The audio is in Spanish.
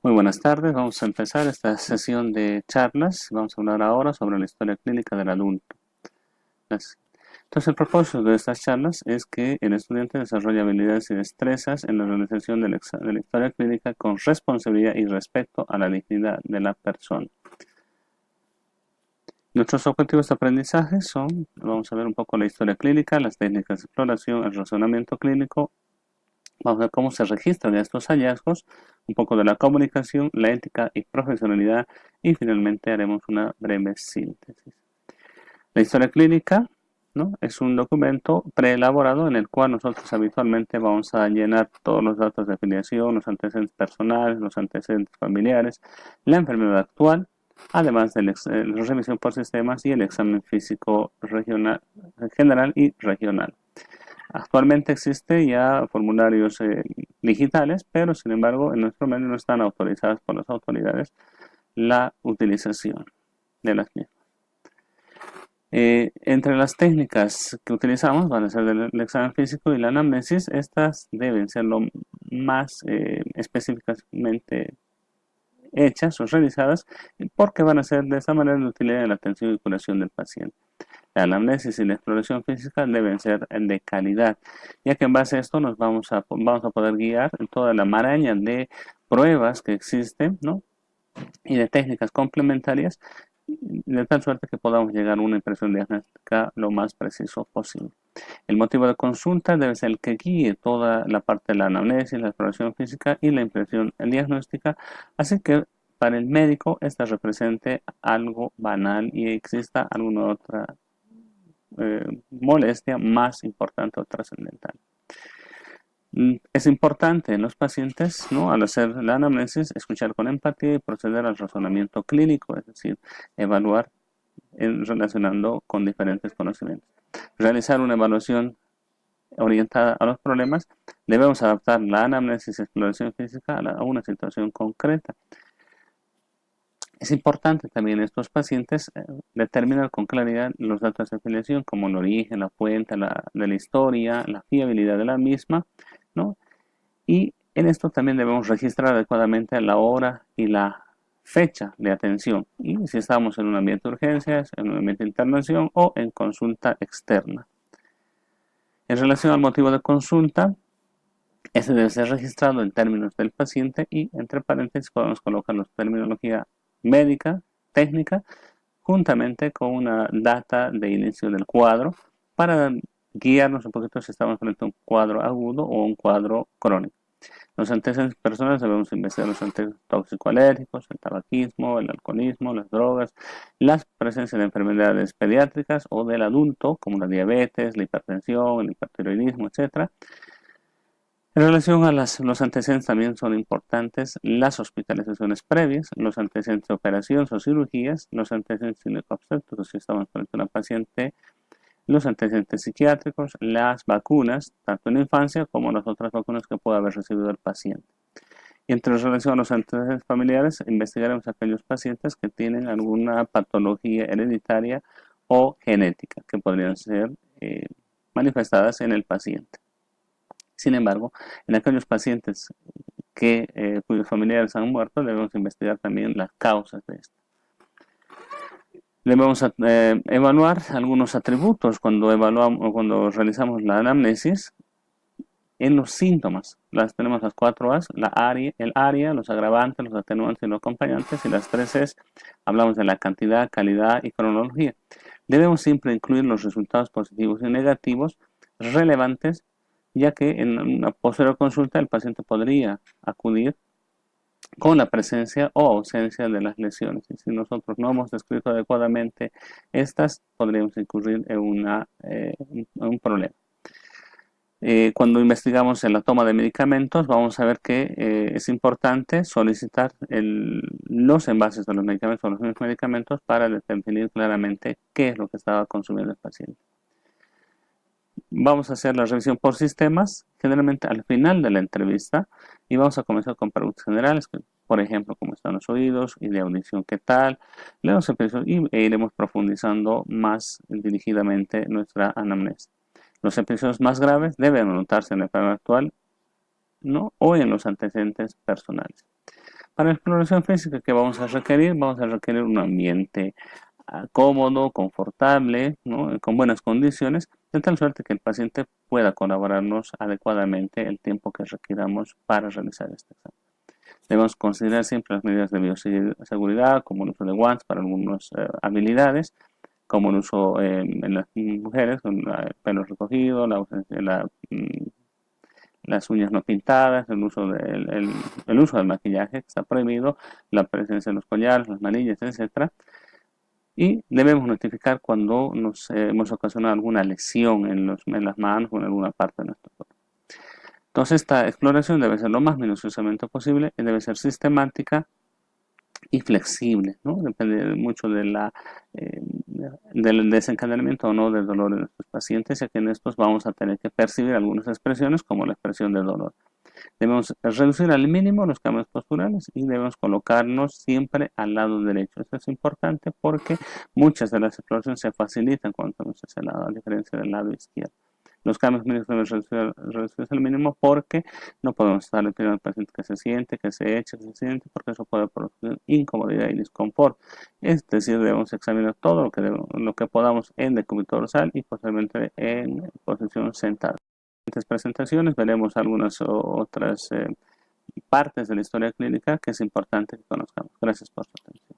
Muy buenas tardes, vamos a empezar esta sesión de charlas. Vamos a hablar ahora sobre la historia clínica del adulto. Entonces, el propósito de estas charlas es que el estudiante desarrolle habilidades y destrezas en la realización de la historia clínica con responsabilidad y respeto a la dignidad de la persona. Nuestros objetivos de aprendizaje son, vamos a ver un poco la historia clínica, las técnicas de exploración, el razonamiento clínico. Vamos a ver cómo se registran estos hallazgos, un poco de la comunicación, la ética y profesionalidad, y finalmente haremos una breve síntesis. La historia clínica, ¿no?, es un documento preelaborado en el cual nosotros habitualmente vamos a llenar todos los datos de afiliación, los antecedentes personales, los antecedentes familiares, la enfermedad actual, además de la revisión por sistemas y el examen físico regional, general y regional. Actualmente existe ya formularios digitales, pero sin embargo en nuestro medio no están autorizadas por las autoridades la utilización de las mismas. Entre las técnicas que utilizamos van a ser el examen físico y la anamnesis. Estas deben ser lo más específicamente hechas o realizadas porque van a ser de esa manera de utilidad en la atención y curación del paciente. La anamnesis y la exploración física deben ser de calidad, ya que en base a esto nos vamos a poder guiar en toda la maraña de pruebas que existen, ¿no?, y de técnicas complementarias, de tal suerte que podamos llegar a una impresión diagnóstica lo más preciso posible. El motivo de consulta debe ser el que guíe toda la parte de la anamnesis, la exploración física y la impresión diagnóstica, así que para el médico esta represente algo banal y exista alguna otra molestia más importante o trascendental. Es importante en los pacientes, ¿no?, al hacer la anamnesis, escuchar con empatía y proceder al razonamiento clínico, es decir, evaluar relacionando con diferentes conocimientos. Realizar una evaluación orientada a los problemas, debemos adaptar la anamnesis y exploración física a una situación concreta. Es importante también en estos pacientes determinar con claridad los datos de afiliación, como el origen, la fuente de la historia, la fiabilidad de la misma, ¿no? Y en esto también debemos registrar adecuadamente la hora y la fecha de atención, y si estamos en un ambiente de urgencias, en un ambiente de internación o en consulta externa. En relación al motivo de consulta, este debe ser registrado en términos del paciente y entre paréntesis podemos colocar la terminología médica, técnica, juntamente con una data de inicio del cuadro para guiarnos un poquito si estamos frente a un cuadro agudo o un cuadro crónico. Los antecedentes personales debemos investigar los antecedentes tóxico-alérgicos, el tabaquismo, el alcoholismo, las drogas, las presencias de enfermedades pediátricas o del adulto, como la diabetes, la hipertensión, el hipertiroidismo, etc. En relación a los antecedentes también son importantes las hospitalizaciones previas, los antecedentes de operaciones o cirugías, los antecedentes gineco-obstétricos si estamos frente a una paciente, los antecedentes psiquiátricos, las vacunas, tanto en la infancia como las otras vacunas que pueda haber recibido el paciente. Y entre relación a los antecedentes familiares, investigaremos aquellos pacientes que tienen alguna patología hereditaria o genética que podrían ser manifestadas en el paciente. Sin embargo, en aquellos pacientes cuyos familiares han muerto, debemos investigar también las causas de esto. Debemos evaluar algunos atributos cuando realizamos la anamnesis en los síntomas. Tenemos las 4 A's, el área, los agravantes, los atenuantes y los acompañantes, y las 3 E's, hablamos de la cantidad, calidad y cronología. Debemos siempre incluir los resultados positivos y negativos relevantes, ya que en una posterior consulta el paciente podría acudir con la presencia o ausencia de las lesiones. Y si nosotros no hemos descrito adecuadamente estas, podríamos incurrir en un problema. Cuando investigamos en la toma de medicamentos, vamos a ver que es importante solicitar los envases de los medicamentos o los mismos medicamentos para definir claramente qué es lo que estaba consumiendo el paciente. Vamos a hacer la revisión por sistemas, generalmente al final de la entrevista, y vamos a comenzar con preguntas generales, por ejemplo, cómo están los oídos y de audición, qué tal, e iremos profundizando más dirigidamente nuestra anamnesis. Los episodios más graves deben anotarse en la enfermedad actual, ¿no?, o en los antecedentes personales. Para la exploración física, ¿qué vamos a requerir? Vamos a requerir un ambiente cómodo, confortable, ¿no? Con buenas condiciones, de tal suerte que el paciente pueda colaborarnos adecuadamente el tiempo que requiramos para realizar este examen. Debemos considerar siempre las medidas de bioseguridad, como el uso de guantes para algunas habilidades, como el uso en las mujeres, con el pelo recogido, las uñas no pintadas, el uso del maquillaje que está prohibido, la presencia de los collares, las manillas, etcétera. Y debemos notificar cuando nos hemos ocasionado alguna lesión en las manos o en alguna parte de nuestro cuerpo. Entonces, esta exploración debe ser lo más minuciosamente posible y debe ser sistemática y flexible, ¿no? Depende mucho del desencadenamiento o no del dolor de nuestros pacientes, ya que en estos vamos a tener que percibir algunas expresiones como la expresión de dolor. Debemos reducir al mínimo los cambios posturales y debemos colocarnos siempre al lado derecho. Esto es importante porque muchas de las exploraciones se facilitan cuando estamos hacia el lado, a diferencia del lado izquierdo. Los cambios mínimos deben reducirse al mínimo porque no podemos estar pidiendo al paciente que se siente, que se eche, que se siente, porque eso puede producir incomodidad y disconfort. Es decir, debemos examinar todo lo que podamos en decúbito dorsal y posiblemente en posición sentada. En estas presentaciones veremos algunas otras partes de la historia clínica que es importante que conozcamos. Gracias por su atención.